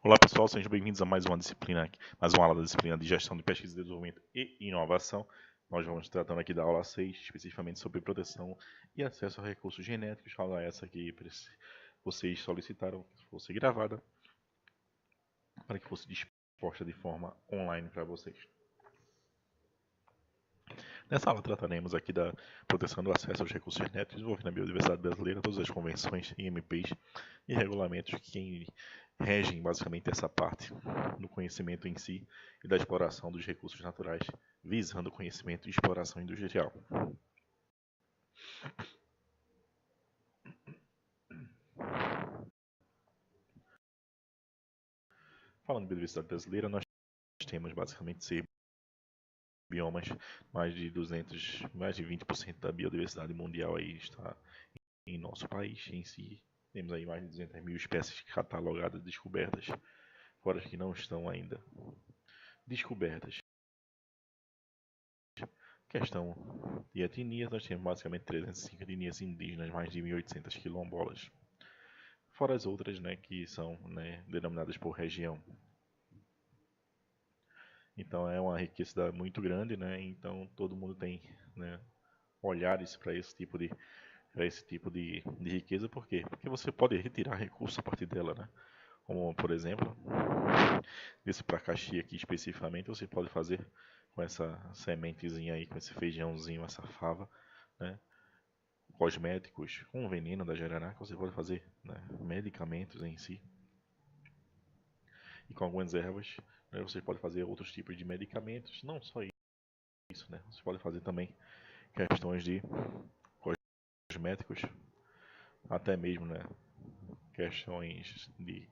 Olá pessoal, sejam bem-vindos a mais uma disciplina, mais uma aula da disciplina de Gestão de Pesquisa, Desenvolvimento e Inovação. Nós vamos tratando aqui da aula 6, especificamente sobre proteção e acesso a recursos genéticos, aula essa que vocês solicitaram que fosse gravada para que fosse disposta de forma online para vocês. Nessa aula trataremos aqui da proteção do acesso aos recursos genéticos envolvendo a biodiversidade brasileira, todas as convenções, IMPs e regulamentos que regem basicamente essa parte do conhecimento em si e da exploração dos recursos naturais, visando o conhecimento e exploração industrial. Falando de biodiversidade brasileira, nós temos basicamente 6 biomas, mais de 20% da biodiversidade mundial aí está em nosso país em si. Temos aí mais de 200 mil espécies catalogadas, descobertas, fora as que não estão ainda descobertas. Questão de etnias, nós temos basicamente 305 etnias indígenas, mais de 1.800 quilombolas. Fora as outras, que são denominadas por região. Então é uma riqueza muito grande, então todo mundo tem olhares para esse tipo de riqueza. Por quê? Porque você pode retirar recursos a partir dela, Como, por exemplo, desse pracaxi aqui especificamente, você pode fazer com essa sementezinha aí, com esse feijãozinho, essa fava, cosméticos, com o veneno da jararaca, você pode fazer medicamentos em si. E com algumas ervas, você pode fazer outros tipos de medicamentos, não só isso, Você pode fazer também questões de cosméticos, até mesmo, questões de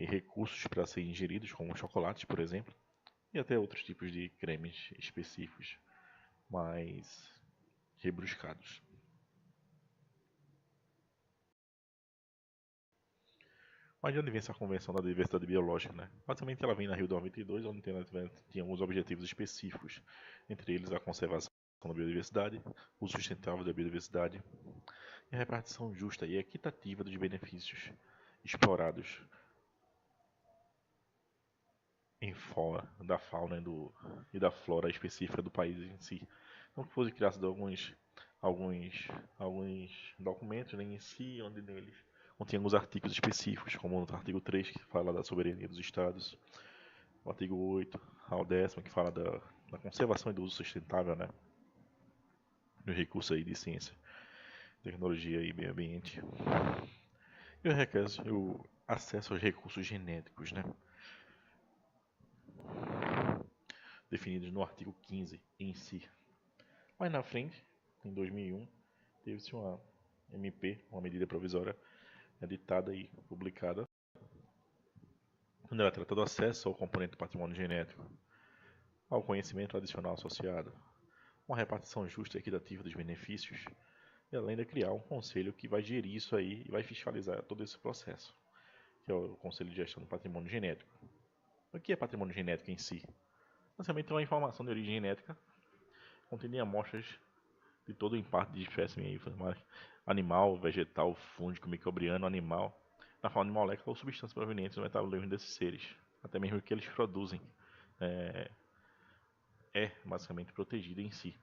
recursos para serem ingeridos, como chocolates, por exemplo, e até outros tipos de cremes específicos, mais rebruscados. Mas de onde vem essa convenção da diversidade biológica, Basicamente ela vem na Rio 92, onde tinha alguns objetivos específicos, entre eles a conservação da biodiversidade, o sustentável da biodiversidade e a repartição justa e equitativa dos benefícios explorados da fauna e da flora específica do país em si. Então que fosse criado alguns documentos em si, onde neles contém alguns artigos específicos, como o artigo 3, que fala da soberania dos estados, o artigo 8 ao 10º, que fala da conservação e do uso sustentável, dos recursos aí de ciência, tecnologia e meio ambiente. E o acesso aos recursos genéticos, definidos no artigo 15 em si. Mais na frente, em 2001, teve-se uma MP, uma medida provisória, editada e publicada, onde ela trata do acesso ao componente do patrimônio genético, ao conhecimento adicional associado, uma repartição justa e equitativa dos benefícios, e além de criar um conselho que vai gerir isso aí e vai fiscalizar todo esse processo, que é o Conselho de Gestão do Patrimônio Genético. O que é patrimônio genético em si? Basicamente é uma informação de origem genética, contém amostras de todo em parte de espécime animal, vegetal, fúngico, microbiano, animal, na forma de molécula ou substâncias provenientes do metabolismo desses seres, até mesmo o que eles produzem é basicamente protegido em si.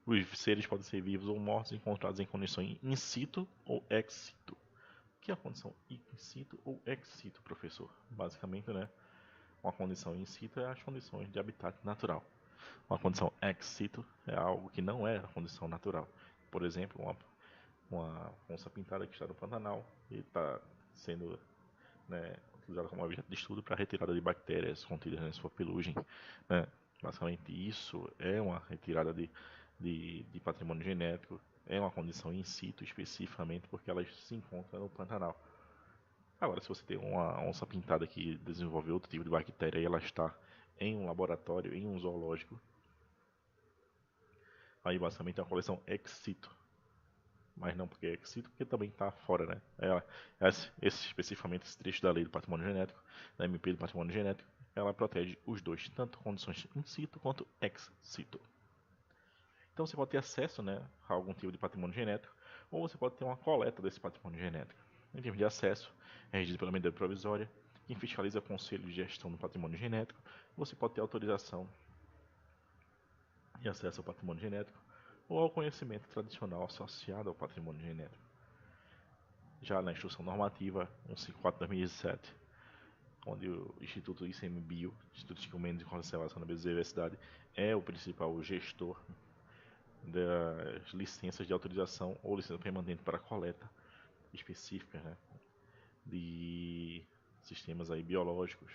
Os seres podem ser vivos ou mortos, encontrados em condições in situ ou ex situ. O que é a condição in situ ou ex situ, professor? Basicamente, uma condição in situ é as condições de habitat natural. Uma condição ex situ é algo que não é a condição natural. Por exemplo, uma onça pintada que está no Pantanal e está sendo utilizada como objeto de estudo para retirada de bactérias contidas na sua pelugem. Basicamente, isso é uma retirada de patrimônio genético, é uma condição in situ especificamente porque ela se encontra no Pantanal. Agora, se você tem uma onça pintada que desenvolveu outro tipo de bactéria e ela está em um laboratório, em um zoológico, aí basicamente é uma coleção ex situ. Mas não porque é ex situ, porque também está fora, especificamente esse trecho da lei do patrimônio genético, da MP do patrimônio genético, ela protege os dois, tanto condições in situ quanto ex situ. Então você pode ter acesso a algum tipo de patrimônio genético, ou você pode ter uma coleta desse patrimônio genético. Em termos de acesso, é regido pela medida provisória. Quem fiscaliza é o Conselho de Gestão do Patrimônio Genético. Você pode ter autorização e acesso ao patrimônio genético ou ao conhecimento tradicional associado ao patrimônio genético. Já na Instrução Normativa 154/2017, onde o Instituto ICMBio, Instituto Chico Mendes de Conservação da Biodiversidade, é o principal gestor das licenças de autorização ou licença permanente para coleta específicas, né, de sistemas aí biológicos.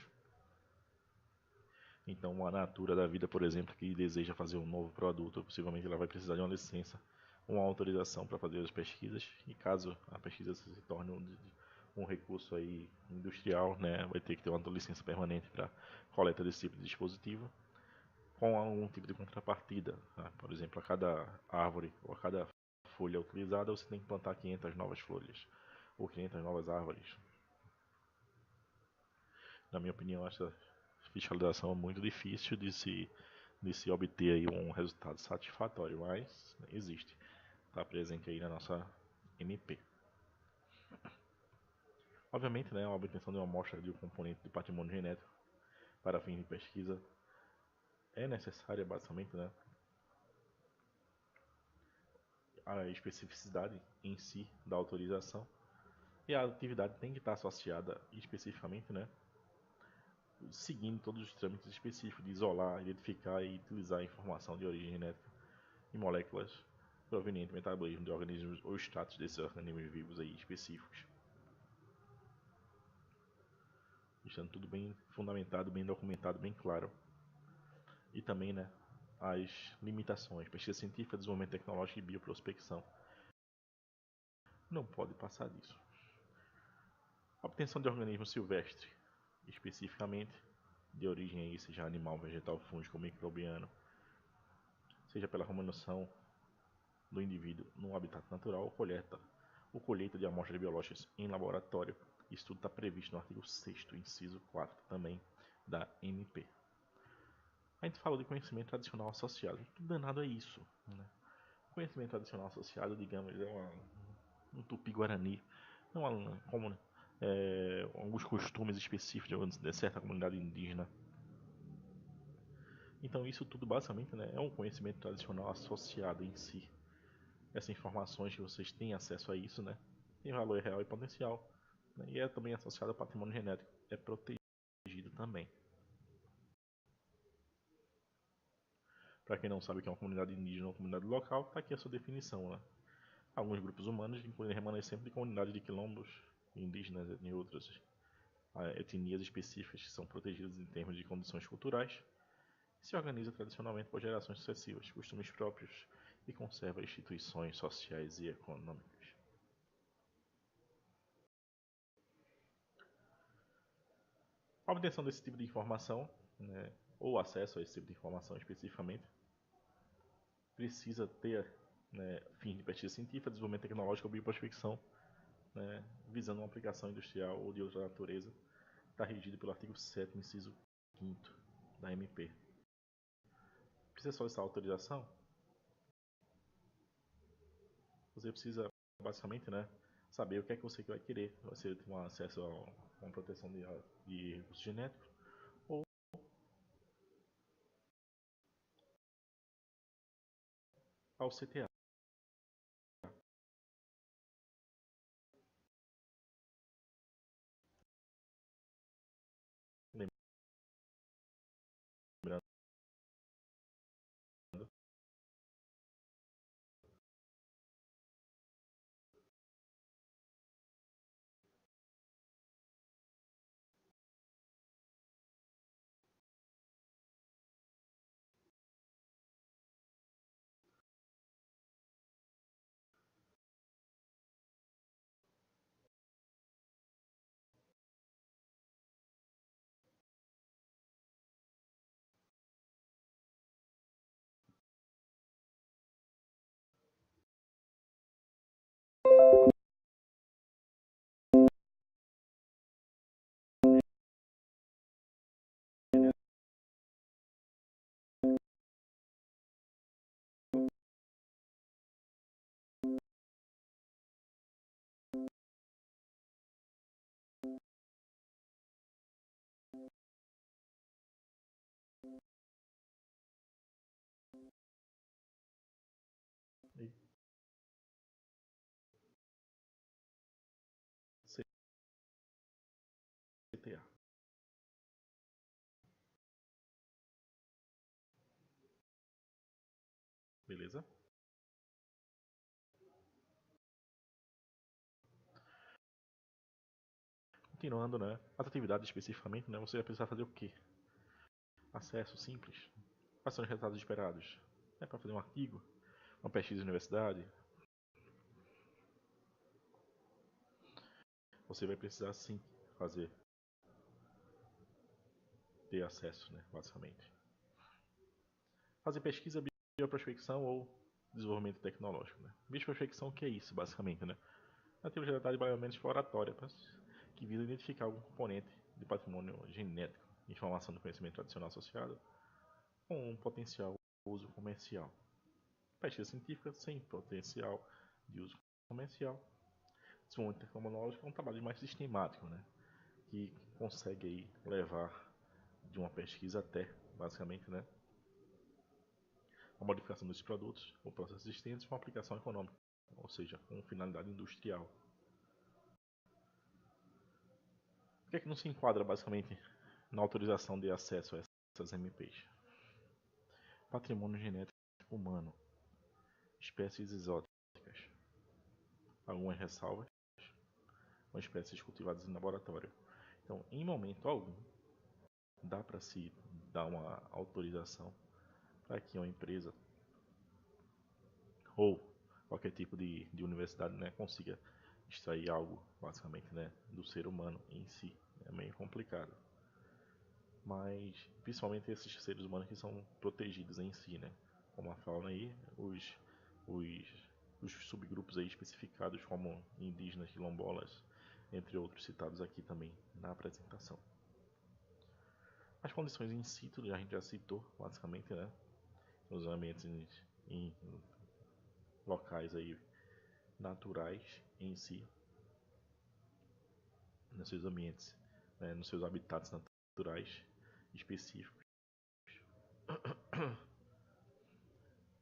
Então, a Natura da Vida, por exemplo, que deseja fazer um novo produto, possivelmente ela vai precisar de uma licença, uma autorização para fazer as pesquisas. E caso a pesquisa se torne um recurso aí industrial, né, vai ter que ter uma licença permanente para coleta desse tipo de dispositivo, com algum tipo de contrapartida. Tá? Por exemplo, a cada árvore ou a cada folha utilizada, você tem que plantar 500 novas folhas ou 500 novas árvores. Na minha opinião, essa fiscalização é muito difícil de se obter aí um resultado satisfatório, mas existe. Está presente aí na nossa MP. Obviamente, né, a obtenção de uma amostra de um componente do patrimônio genético para fins de pesquisa é necessária, basicamente, né, a especificidade em si da autorização, e a atividade tem que estar associada especificamente, né, seguindo todos os trâmites específicos de isolar, identificar e utilizar a informação de origem genética e moléculas provenientes do metabolismo de organismos ou status desses organismos vivos aí específicos. Deixando tudo bem fundamentado, bem documentado, bem claro. E também, né, as limitações. Pesquisa científica, desenvolvimento tecnológico e bioprospecção. Não pode passar disso. A obtenção de organismo silvestre, especificamente de origem aí, seja animal, vegetal, fúngico ou microbiano, seja pela remunição do indivíduo no habitat natural ou colheita de amostras biológicas em laboratório. Isso tudo está previsto no artigo 6º, inciso 4 também da MP. A gente falou de conhecimento tradicional associado. Que danado é isso? Né? Conhecimento tradicional associado, digamos, é um tupi-guarani, como alguns costumes específicos de certa comunidade indígena. Então isso tudo basicamente, né, é um conhecimento tradicional associado em si. Essas informações que vocês têm acesso a isso, né, tem valor real e potencial, né, e é também associado ao patrimônio genético, é protegido também. Para quem não sabe o que é uma comunidade indígena ou uma comunidade local, está aqui a sua definição, né? Alguns grupos humanos, incluindo remanescentes de comunidades de quilombos, indígenas e outras etnias específicas que são protegidas em termos de condições culturais, se organiza tradicionalmente por gerações sucessivas, costumes próprios e conserva instituições sociais e econômicas. A obtenção desse tipo de informação, né, ou acesso a esse tipo de informação especificamente, precisa ter, né, fins de pesquisa científica, desenvolvimento tecnológico ou bioprospecção, né, visando uma aplicação industrial ou de outra natureza, está regido pelo artigo 7º, inciso 5º da MP. Precisa solicitar autorização? Você precisa, basicamente, né, saber o que é que você vai querer. Você tem um acesso a uma proteção de recursos genéticos ou ao CTA. Lembrando E CTA. Beleza? Continuando, né? As atividades especificamente, né? Você vai precisar fazer o quê? Acesso simples. Quais são os resultados esperados? É para fazer um artigo, uma pesquisa de universidade. Você vai precisar sim fazer, ter acesso, né? Basicamente. Fazer pesquisa, bioprospecção ou desenvolvimento tecnológico, né? Bioprospecção, o que é isso, basicamente, né? A teoria de biomédica exploratória, que visa identificar algum componente de patrimônio genético, informação do conhecimento tradicional associado com um potencial uso comercial. Pesquisa científica sem potencial de uso comercial. Desenvolvimento tecnológico é um trabalho mais sistemático, né? Que consegue aí levar de uma pesquisa até, basicamente, né? A modificação dos produtos ou processos existentes com aplicação econômica, ou seja, com finalidade industrial. O que é que não se enquadra, basicamente, na autorização de acesso a essas MPs? Patrimônio genético humano, espécies exóticas, algumas ressalvas, com espécies cultivadas em laboratório. Então, em momento algum, dá para se dar uma autorização para que uma empresa ou qualquer tipo de universidade, né, consiga extrair algo, basicamente, né, do ser humano em si. É meio complicado. Mas, principalmente esses seres humanos que são protegidos em si, né? Como a fauna aí, os, os subgrupos aí especificados como indígenas, quilombolas, entre outros citados aqui também na apresentação. As condições in situ, a gente já citou, basicamente, né? Os ambientes em locais aí naturais em si, nos seus ambientes, né? Nos seus habitats naturais específicos.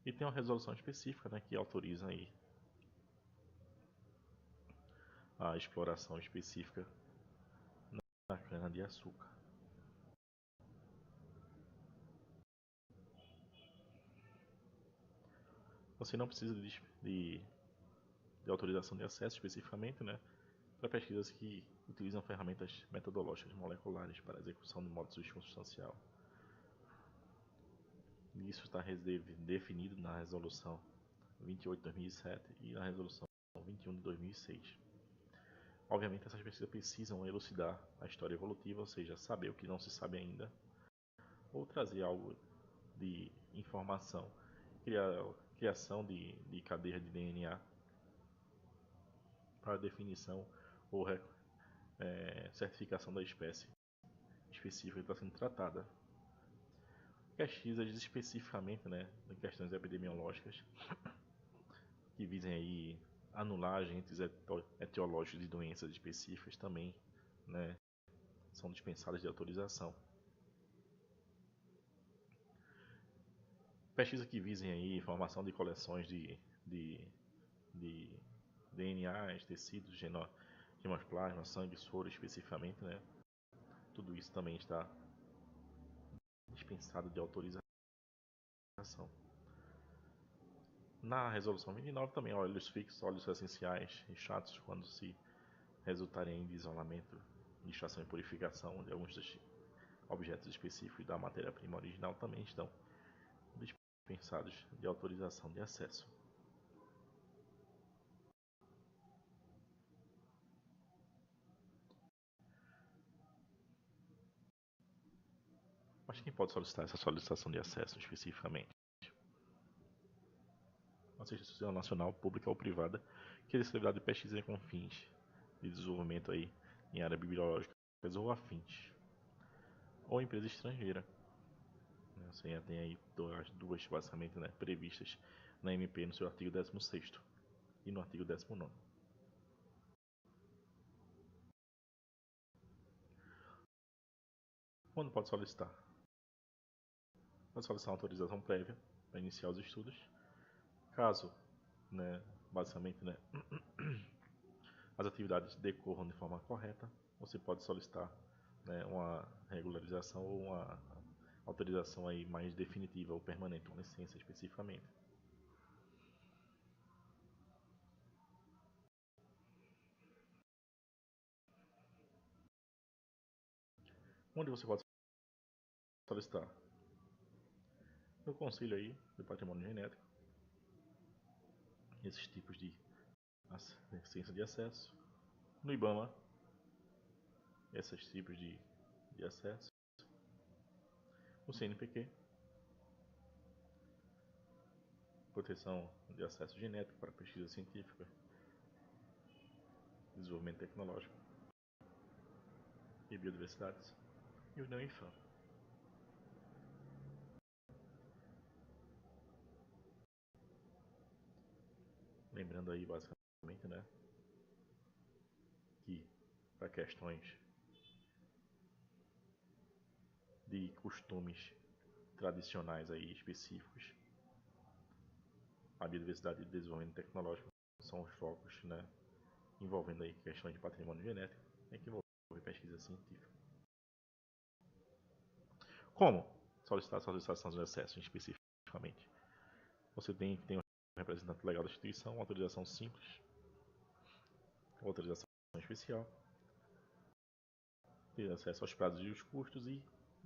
E tem uma resolução específica, né, que autoriza aí a exploração específica na cana-de-açúcar. Você não precisa de autorização de acesso especificamente, né, para pesquisas que utilizam ferramentas metodológicas moleculares para a execução de modo substancial. Isso está definido na Resolução 28 de 2007 e na Resolução 21 de 2006. Obviamente, essas pesquisas precisam elucidar a história evolutiva, ou seja, saber o que não se sabe ainda, ou trazer algo de informação, criação de cadeias de DNA para definição ou certificação da espécie específica que está sendo tratada. Pesquisas especificamente, né, em questões epidemiológicas que visem aí anular agentes etiológicos de doenças específicas também, né, são dispensadas de autorização. Pesquisas que visem aí formação de coleções de DNAs, tecidos, gemoplasma, sangue, soro especificamente, né? Tudo isso também está dispensado de autorização. Na resolução 29 também, óleos fixos, óleos essenciais e chatos, quando se resultarem em isolamento, extração e purificação de alguns dos objetos específicos da matéria-prima original, também estão dispensados de autorização de acesso. Mas quem pode solicitar essa solicitação de acesso especificamente? Uma instituição nacional, pública ou privada, que exerce de pesquisa com fins de desenvolvimento aí em área bibliológica ou afins, ou empresa estrangeira. Você já tem aí duas basicamente, né, previstas na MP no seu artigo 16º e no artigo 19º. Quando pode solicitar? Pode solicitar uma autorização prévia para iniciar os estudos. Caso, né, basicamente, né, as atividades decorram de forma correta, você pode solicitar, né, uma regularização ou uma autorização aí mais definitiva ou permanente, uma licença especificamente. Onde você pode solicitar? No Conselho aí do Patrimônio Genético, esses tipos de licença de acesso. No IBAMA, esses tipos de acesso. No CNPq, proteção de acesso genético para pesquisa científica, desenvolvimento tecnológico e biodiversidades. E o NEOIFAM. Lembrando aí, basicamente, né, que para questões de costumes tradicionais aí específicos, a biodiversidade e desenvolvimento tecnológico são os focos, né, envolvendo aí questões de patrimônio genético, tem que envolver pesquisa científica. Como solicitar a solicitação de acesso especificamente? Você tem que ter um representante legal da instituição, uma autorização simples, autorização especial, ter acesso aos prazos e os custos e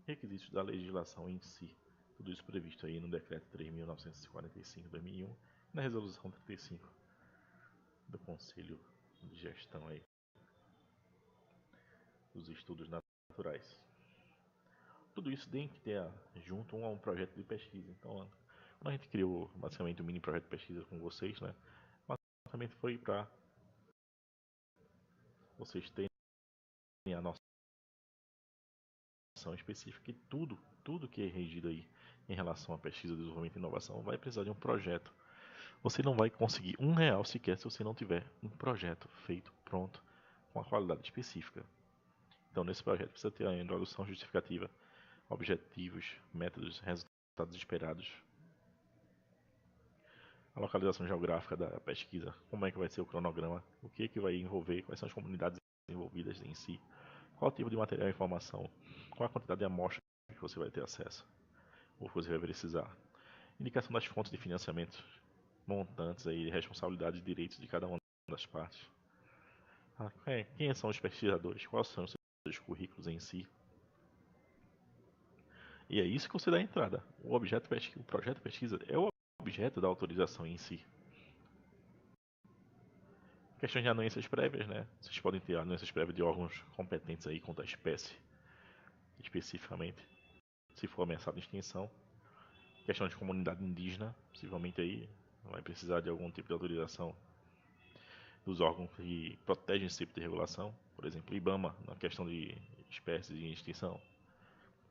requisitos da legislação em si. Tudo isso previsto aí no Decreto 3.945/2001 e na Resolução 35 do Conselho de Gestão aí dos Estudos Naturais. Tudo isso tem que ter junto a um projeto de pesquisa. Então, quando a gente criou basicamente um mini projeto de pesquisa com vocês, né, basicamente foi para vocês terem a noção específica e tudo que é regido aí em relação à pesquisa, desenvolvimento e inovação vai precisar de um projeto. Você não vai conseguir R$ 1 sequer se você não tiver um projeto feito, pronto, com a qualidade específica. Então, nesse projeto precisa ter a introdução justificativa, objetivos, métodos, resultados esperados, a localização geográfica da pesquisa, como é que vai ser o cronograma, o que vai envolver, quais são as comunidades envolvidas em si, qual tipo de material e informação, qual a quantidade de amostra que você vai ter acesso, ou que você vai precisar. Indicação das fontes de financiamento, montantes, aí, responsabilidades e direitos de cada uma das partes. Quem são os pesquisadores, quais são os seus currículos em si. E é isso que você dá a entrada. O projeto de pesquisa é o objeto da autorização em si. Questões de anuências prévias, né? Vocês podem ter anuências prévias de órgãos competentes aí quanto à espécie, especificamente, se for ameaçado de extinção. Questão de comunidade indígena, possivelmente aí vai precisar de algum tipo de autorização dos órgãos que protegem esse tipo de regulação. Por exemplo, o IBAMA, na questão de espécies em extinção.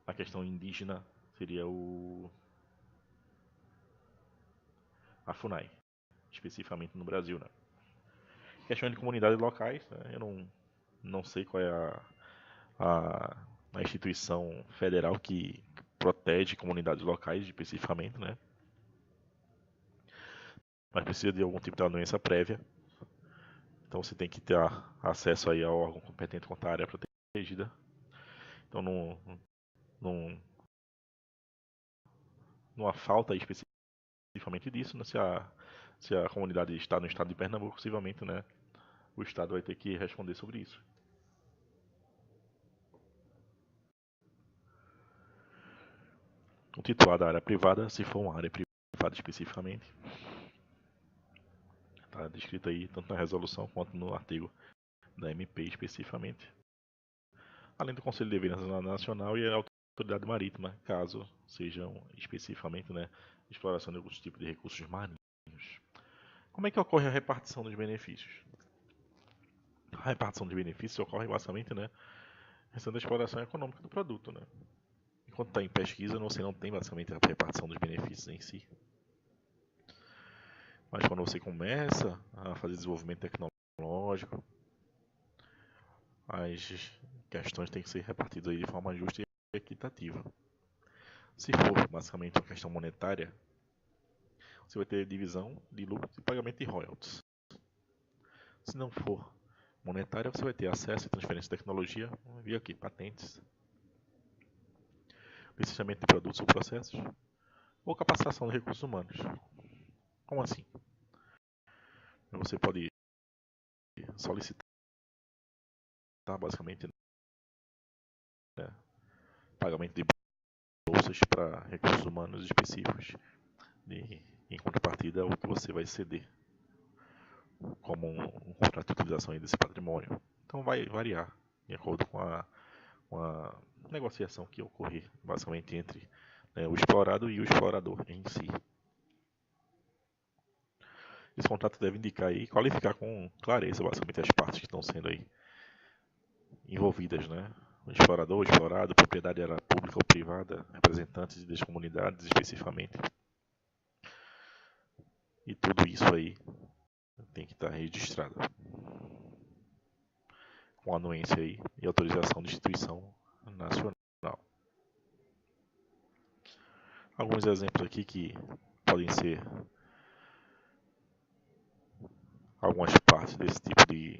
A questão indígena seria a FUNAI, especificamente no Brasil, né? Questão de comunidades locais, né? Eu não sei qual é a instituição federal que protege comunidades locais especificamente, né? Mas precisa de algum tipo de anuência prévia. Então você tem que ter acesso aí ao órgão competente quanto à área protegida. Então não há falta especificamente disso, né? Se a comunidade está no estado de Pernambuco, possivelmente, né, o estado vai ter que responder sobre isso. O titular da área privada, se for uma área privada especificamente, está descrito aí tanto na resolução quanto no artigo da MP especificamente. Além do Conselho de Defesa Nacional e a Autoridade Marítima, caso sejam especificamente, né, exploração de alguns tipos de recursos marinhos. Como é que ocorre a repartição dos benefícios? A repartição de benefícios ocorre basicamente, né, pensando na exploração econômica do produto, né? Enquanto está em pesquisa, você não tem basicamente a repartição dos benefícios em si. Mas quando você começa a fazer desenvolvimento tecnológico, as questões têm que ser repartidas aí de forma justa equitativa. Se for basicamente uma questão monetária, você vai ter divisão de lucros e pagamento de royalties. Se não for monetária, você vai ter acesso e transferência de tecnologia via aqui, patentes, licenciamento de produtos ou processos, ou capacitação de recursos humanos. Como assim? Você pode solicitar basicamente, né, pagamento de bolsas para recursos humanos específicos, em contrapartida ao que você vai ceder como um contrato de utilização desse patrimônio. Então vai variar de acordo com a negociação que ocorrer basicamente entre, né, o explorado e o explorador em si. Esse contrato deve indicar e qualificar com clareza basicamente as partes que estão sendo aí envolvidas, né? O explorador, o explorado, propriedade era pública ou privada, representantes das comunidades especificamente. E tudo isso aí tem que estar registrado com anuência aí e autorização de instituição nacional. Alguns exemplos aqui que podem ser algumas partes desse tipo de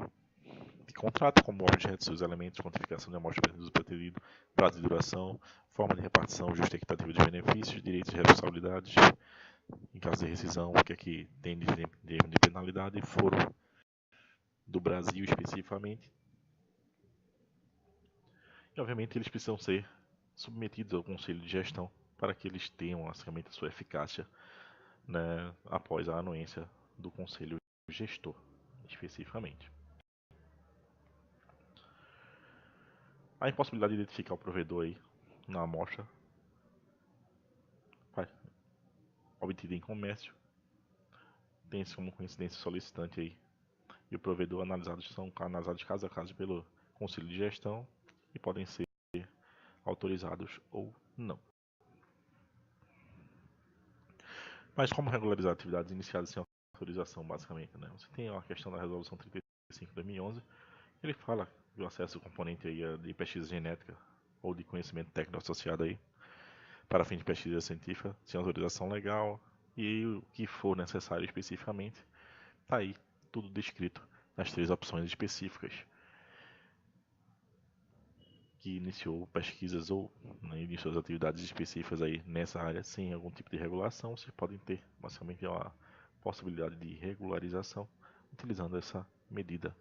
contrato, como objetos, seus elementos, quantificação de amostra do pretendido, prazo de duração, forma de repartição, justa e equitativa de benefícios, direitos e responsabilidades, em caso de rescisão, o que é que tem de penalidade, foro do Brasil especificamente. E obviamente eles precisam ser submetidos ao Conselho de Gestão para que eles tenham basicamente a sua eficácia, né, após a anuência do Conselho Gestor especificamente. A impossibilidade de identificar o provedor aí na amostra obtida em comércio tem-se como coincidência solicitante aí e o provedor são analisados caso a caso pelo Conselho de Gestão e podem ser autorizados ou não. Mas como regularizar atividades iniciadas sem autorização, basicamente, né? Você tem a questão da Resolução 35 de 2011, ele fala do acesso ao componente aí de pesquisa genética ou de conhecimento técnico associado aí para fim de pesquisa científica, sem autorização legal e o que for necessário especificamente, está aí tudo descrito nas 3 opções específicas que iniciou pesquisas ou, né, iniciou as atividades específicas aí nessa área sem algum tipo de regulação. Vocês podem ter basicamente uma possibilidade de regularização utilizando essa medida.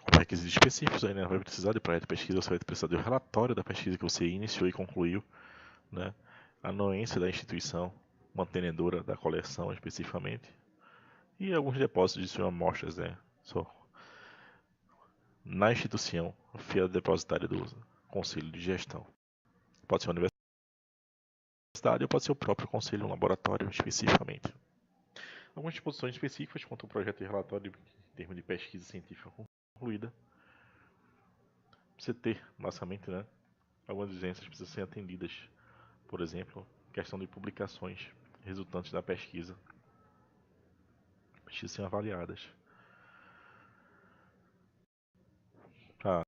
Como requisitos específicos aí, né, vai precisar de projeto de pesquisa, você vai precisar do relatório da pesquisa que você iniciou e concluiu, né, a anuência da instituição mantenedora da coleção especificamente e alguns depósitos de suas amostras, né, na instituição fiel depositária do Conselho de Gestão. Pode ser uma universidade ou pode ser o próprio conselho, um laboratório especificamente. Algumas disposições específicas quanto ao projeto de relatório em termos de pesquisa científica concluída. Você ter, basicamente, né, algumas exigências precisam ser atendidas. Por exemplo, questão de publicações resultantes da pesquisa. Pesquisas serem avaliadas. Pra,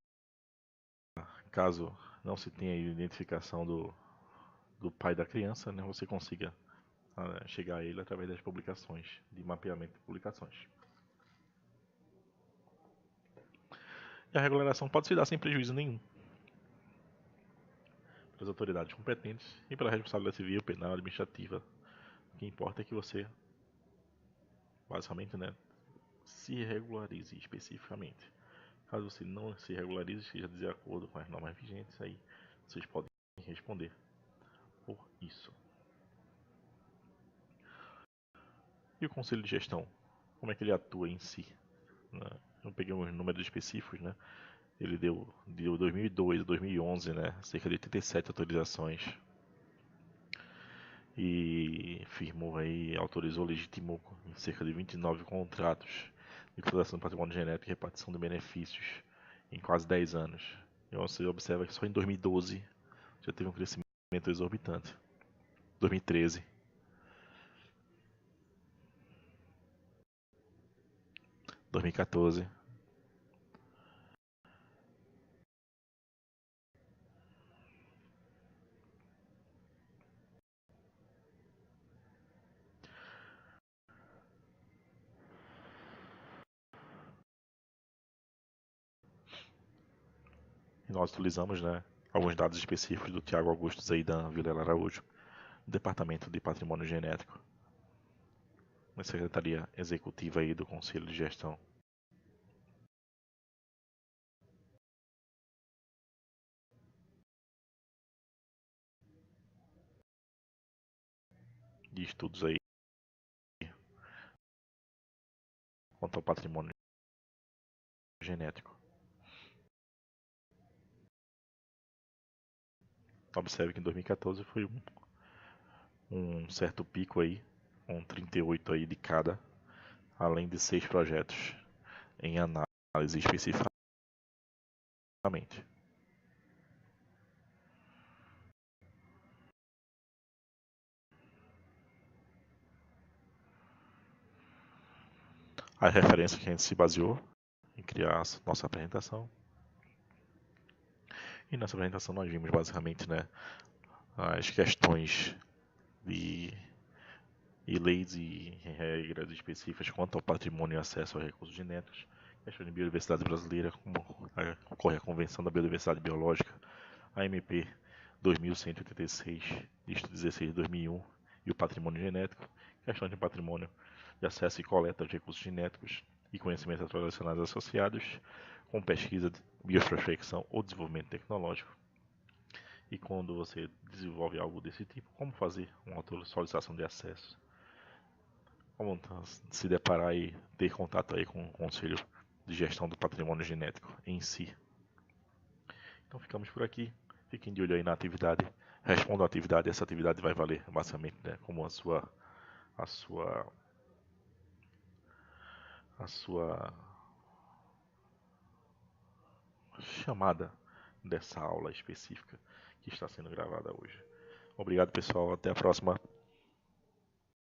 caso não se tenha identificação do pai da criança, né, você consiga chegar a ele através das publicações, de mapeamento de publicações. E a regularização pode se dar sem prejuízo nenhum pelas autoridades competentes e pela responsabilidade civil, penal, administrativa. O que importa é que você, basicamente, né, se regularize especificamente. Caso você não se regularize, esteja de acordo com as normas vigentes, aí vocês podem responder por isso. E o Conselho de Gestão? Como é que ele atua em si? Eu peguei uns números específicos, né? Ele deu de 2002 a 2011, né, cerca de 87 autorizações. E firmou aí, autorizou, legitimou em cerca de 29 contratos de exploração do patrimônio genético e repartição de benefícios em quase 10 anos. E você observa que só em 2012 já teve um crescimento exorbitante. 2013. 2014. E nós utilizamos, né, alguns dados específicos do Tiago Augusto Zeidan Vilela Araújo, do Departamento de Patrimônio Genético, na Secretaria Executiva aí do Conselho de Gestão. De estudos aí quanto ao patrimônio genético. Observe que em 2014 foi um certo pico aí, com 38 aí de cada, além de 6 projetos em análise especificamente. A referência que a gente se baseou em criar a nossa apresentação. E nessa apresentação nós vimos basicamente, né, as questões de leis e regras específicas quanto ao patrimônio e acesso aos recursos genéticos, questão de biodiversidade brasileira, como ocorre a Convenção da Biodiversidade Biológica, a MP 2186, dígito 16 de 2001, e o patrimônio genético, questão de patrimônio de acesso e coleta aos recursos genéticos e conhecimentos tradicionais associados, com pesquisa, bioprospecção ou desenvolvimento tecnológico. E quando você desenvolve algo desse tipo, como fazer uma autorsolicitação de acesso? Como se deparar e ter contato aí com o Conselho de Gestão do Patrimônio Genético em si. Então ficamos por aqui. Fiquem de olho aí na atividade. Respondam a atividade. Essa atividade vai valer basicamente, né, como a sua chamada dessa aula específica que está sendo gravada hoje. Obrigado, pessoal. Até a próxima.